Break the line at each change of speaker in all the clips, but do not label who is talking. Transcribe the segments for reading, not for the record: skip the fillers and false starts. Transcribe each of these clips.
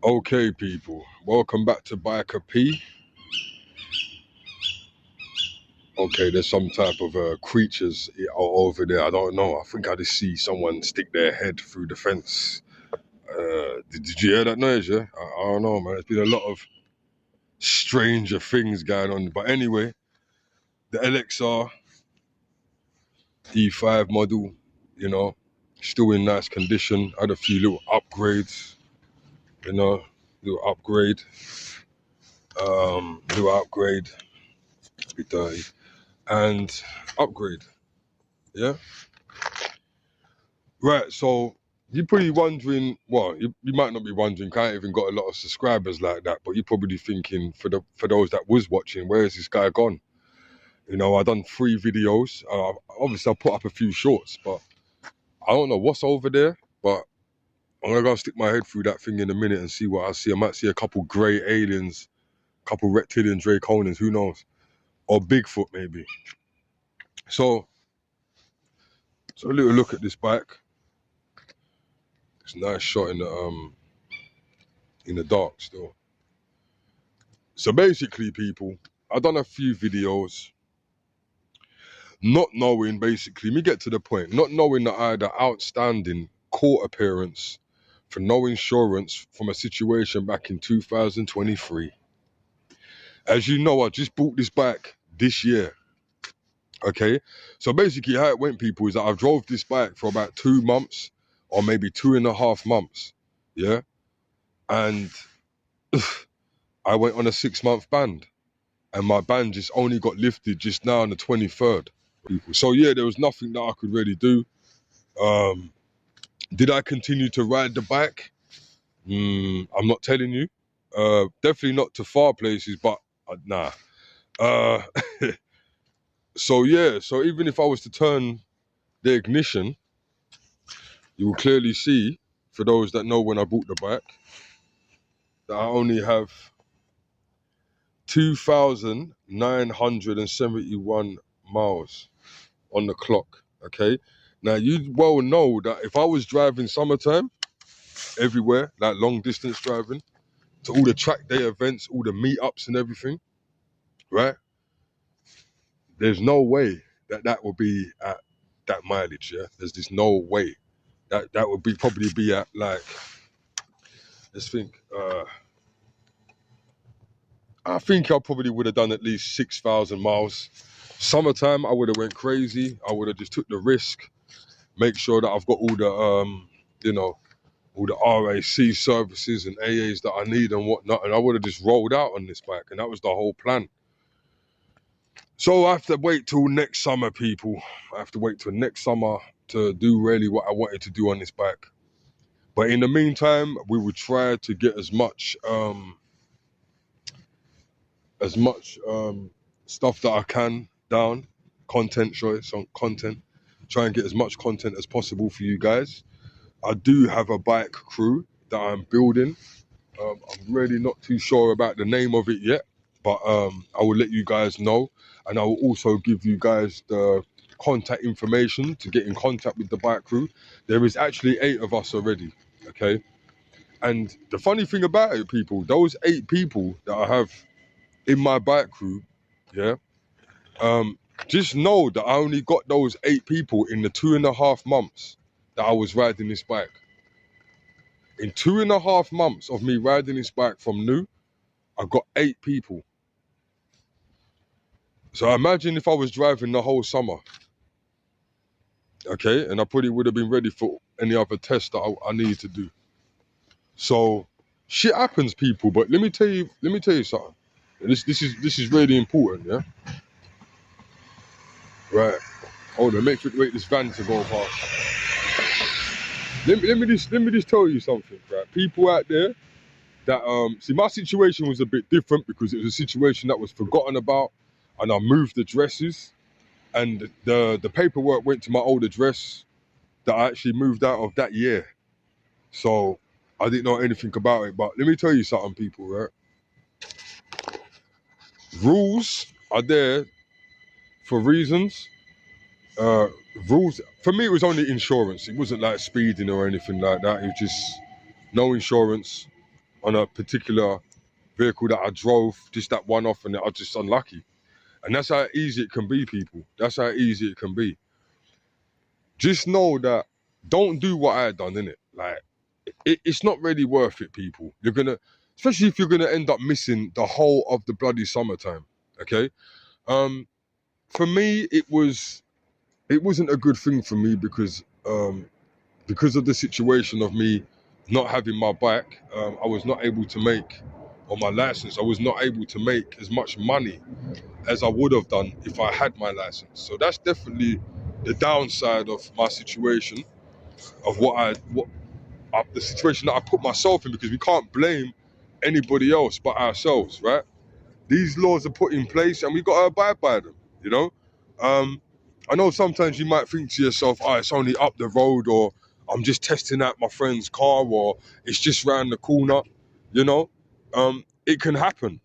Okay, people, welcome back to Biker P. Okay, there's some type of creatures over there. I don't know. I think I just see someone stick their head through the fence. Did you hear that noise? Yeah, I don't know, man. There's been a lot of stranger things going on. But anyway, the LXR E5 model, you know, still in nice condition. Had a few little upgrades, you know, little upgrade, little upgrade, bit dirty, and upgrade. Yeah. Right, so you're probably wondering, well, you might not be wondering, 'cause I ain't even got a lot of subscribers like that, but you're probably thinking, for those that was watching, where is this guy gone? You know, I done 3 videos. Obviously, I put up a few shorts, but I don't know what's over there, but I'm gonna go stick my head through that thing in a minute and see what I see. I might see a couple grey aliens, couple reptilian draconians, who knows? Or Bigfoot, maybe. So a little look at this bike. It's a nice shot in the dark still. So basically, people, I've done a few videos, not knowing, basically, let me get to the point, not knowing that I had an outstanding court appearance for no insurance from a situation back in 2023. As you know, I just bought this bike this year, okay? So basically how it went, people, is that I drove this bike for about 2 months, or maybe 2.5 months, yeah? And I went on a 6-month ban. And my ban just only got lifted just now on the 23rd. So yeah, there was nothing that I could really do. Did I continue to ride the bike? I'm not telling you. Definitely not to far places, but nah. Uh, so yeah, so even if I was to turn the ignition, you will clearly see, for those that know when I bought the bike, that I only have 2,971 miles on the clock, okay? Now, you well know that if I was driving summertime, everywhere, like long distance driving, to all the track day events, all the meetups and everything, right? There's no way that will be at that mileage, yeah? There's just no way. That would probably be at, like, let's think, I think I probably would have done at least 6,000 miles. Summertime, I would have went crazy. I would have just took the risk, make sure that I've got all the, you know, all the RAC services and AAs that I need and whatnot, and I would have just rolled out on this bike, and that was the whole plan. So I have to wait till next summer, people. I have to wait till next summer to do really what I wanted to do on this bike. But in the meantime, we will try to get as much stuff that I can down, content, choice on content. Try and get as much content as possible for you guys. I do have a bike crew that I'm building. I'm really not too sure about the name of it yet, but I will let you guys know, and I will also give you guys the contact information to get in contact with the bike crew. There is actually 8 of us already, okay? And the funny thing about it, people, those 8 people that I have in my bike crew, yeah, just know that I only got those 8 people in the 2.5 months that I was riding this bike. In 2.5 months of me riding this bike from new, I got 8 people. So imagine if I was driving the whole summer, okay? And I probably would have been ready for any other test that I needed to do. So shit happens, people. But let me tell you something. This is really important, yeah? Right. Hold on, wait this van to go past. Let me just tell you something, right? People out there that see, my situation was a bit different because it was a situation that was forgotten about, and I moved addresses, and the paperwork went to my old address that I actually moved out of that year. So I didn't know anything about it. But let me tell you something, people, right? Rules are there for reasons. Rules, for me, it was only insurance. It wasn't like speeding or anything like that. It was just no insurance, on a particular vehicle that I drove, just that one off, and I was just unlucky. And that's how easy it can be, people. That's how easy it can be. Just know that don't do what I done, innit? Like, it's not really worth it, people. You're gonna, especially if you're gonna end up missing the whole of the bloody summertime. Okay. For me, it wasn't a good thing for me because of the situation of me not having my bike. I was not able to make, on my license, I was not able to make as much money as I would have done if I had my license. So that's definitely the downside of my situation, of the situation that I put myself in, because we can't blame anybody else but ourselves, right? These laws are put in place and we got to abide by them, you know? I know sometimes you might think to yourself, oh, it's only up the road, or I'm just testing out my friend's car, or it's just round the corner, you know? It can happen.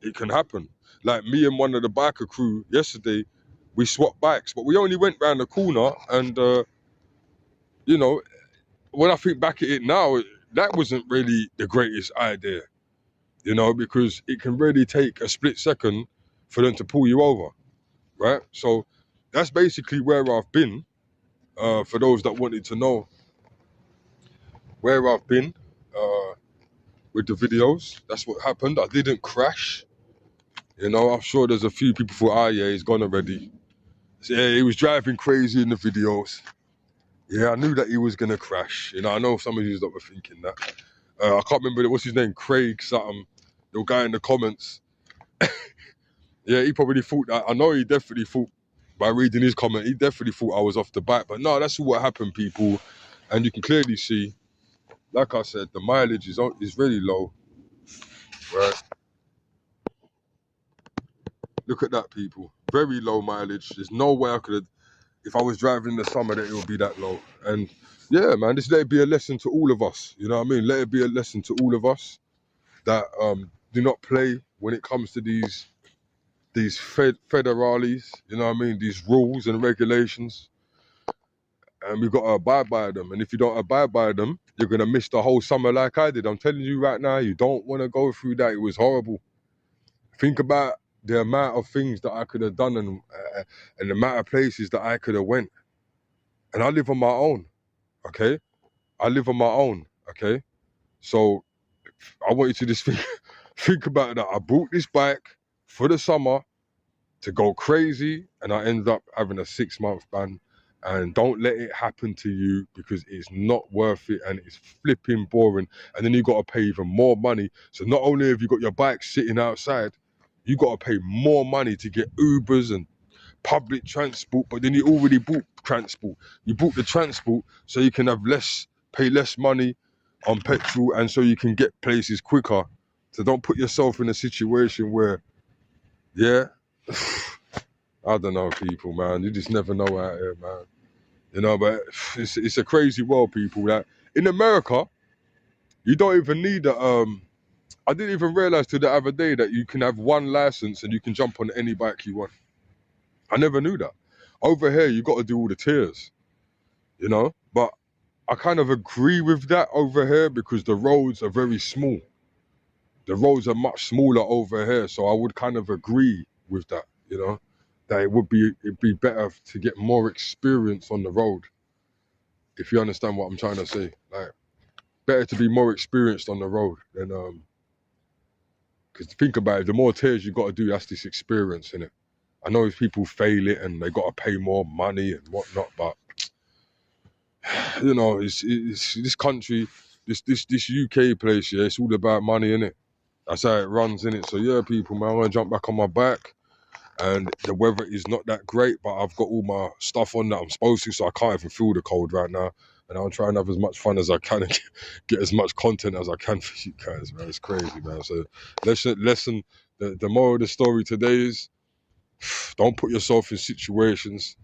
It can happen. Like me and one of the biker crew yesterday, we swapped bikes, but we only went round the corner, and you know, when I think back at it now, that wasn't really the greatest idea, you know, because it can really take a split second for them to pull you over, right? So that's basically where I've been. For those that wanted to know where I've been with the videos, that's what happened. I didn't crash. You know, I'm sure there's a few people who thought, yeah, he's gone already. So, yeah, he was driving crazy in the videos. Yeah, I knew that he was going to crash. You know, I know some of you that were thinking that. I can't remember, what's his name? Craig something. The guy in the comments. Yeah, he probably thought that. I know he definitely thought, by reading his comment, he definitely thought I was off the bike. But no, that's what happened, people. And you can clearly see, like I said, the mileage is really low. Right? Look at that, people. Very low mileage. There's no way I could have, if I was driving in the summer, that it would be that low. And yeah, man, just let it be a lesson to all of us. You know what I mean? Let it be a lesson to all of us that do not play when it comes to these federales, you know what I mean? These rules and regulations. And we've got to abide by them. And if you don't abide by them, you're going to miss the whole summer like I did. I'm telling you right now, you don't want to go through that. It was horrible. Think about the amount of things that I could have done, and the amount of places that I could have went. And I live on my own, okay? I live on my own, okay? So I want you to just think about that. I bought this bike for the summer to go crazy, and I ended up having a 6-month ban. And don't let it happen to you, because it's not worth it and it's flipping boring. And then you got to pay even more money. So not only have you got your bike sitting outside, you got to pay more money to get Ubers and public transport, but then you already bought transport. You bought the transport so you can pay less money on petrol, and so you can get places quicker. So don't put yourself in a situation where, yeah, I don't know, people, man. You just never know out here, man. You know, but it's a crazy world, people. That in America, you don't even need a I didn't even realize till the other day that you can have one license and you can jump on any bike you want. I never knew that. Over here, you got to do all the tiers, you know. But I kind of agree with that over here, because the roads are very small. The roads are much smaller over here, so I would kind of agree with that, you know, that it'd be better to get more experience on the road, if you understand what I'm trying to say. Like, better to be more experienced on the road than because think about it, the more tiers you got to do, that's this experience in it. I know if people fail it and they got to pay more money and whatnot, but you know, it's this country, this UK place, yeah, it's all about money, innit? That's how it runs, innit? So yeah, people, man, I want to jump back on my bike, and the weather is not that great, but I've got all my stuff on that I'm supposed to, so I can't even feel the cold right now. And I'll try and have as much fun as I can and get as much content as I can for you guys, man. It's crazy, man. So lesson, the moral of the story today is, don't put yourself in situations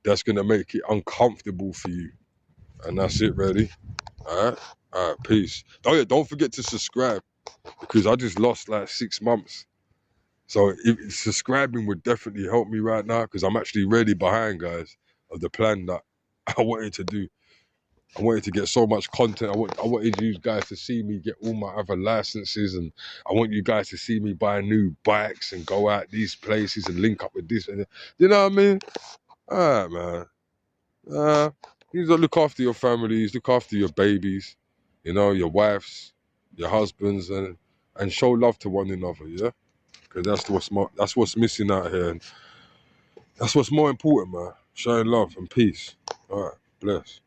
that's going to make it uncomfortable for you. And that's it, really. All right? All right, peace. Oh, yeah, don't forget to subscribe, because I just lost like 6 months. So subscribing would definitely help me right now, because I'm actually really behind, guys, of the plan that I wanted to do. I wanted to get so much content. I wanted you guys to see me get all my other licenses, and I want you guys to see me buy new bikes and go out these places and link up with this and that. You know what I mean? All right, man. You need to look after your families, look after your babies, you know, your wives, your husbands, and show love to one another, yeah? Because that's what's missing out here, and that's what's more important, man. Showing love and peace. All right, bless.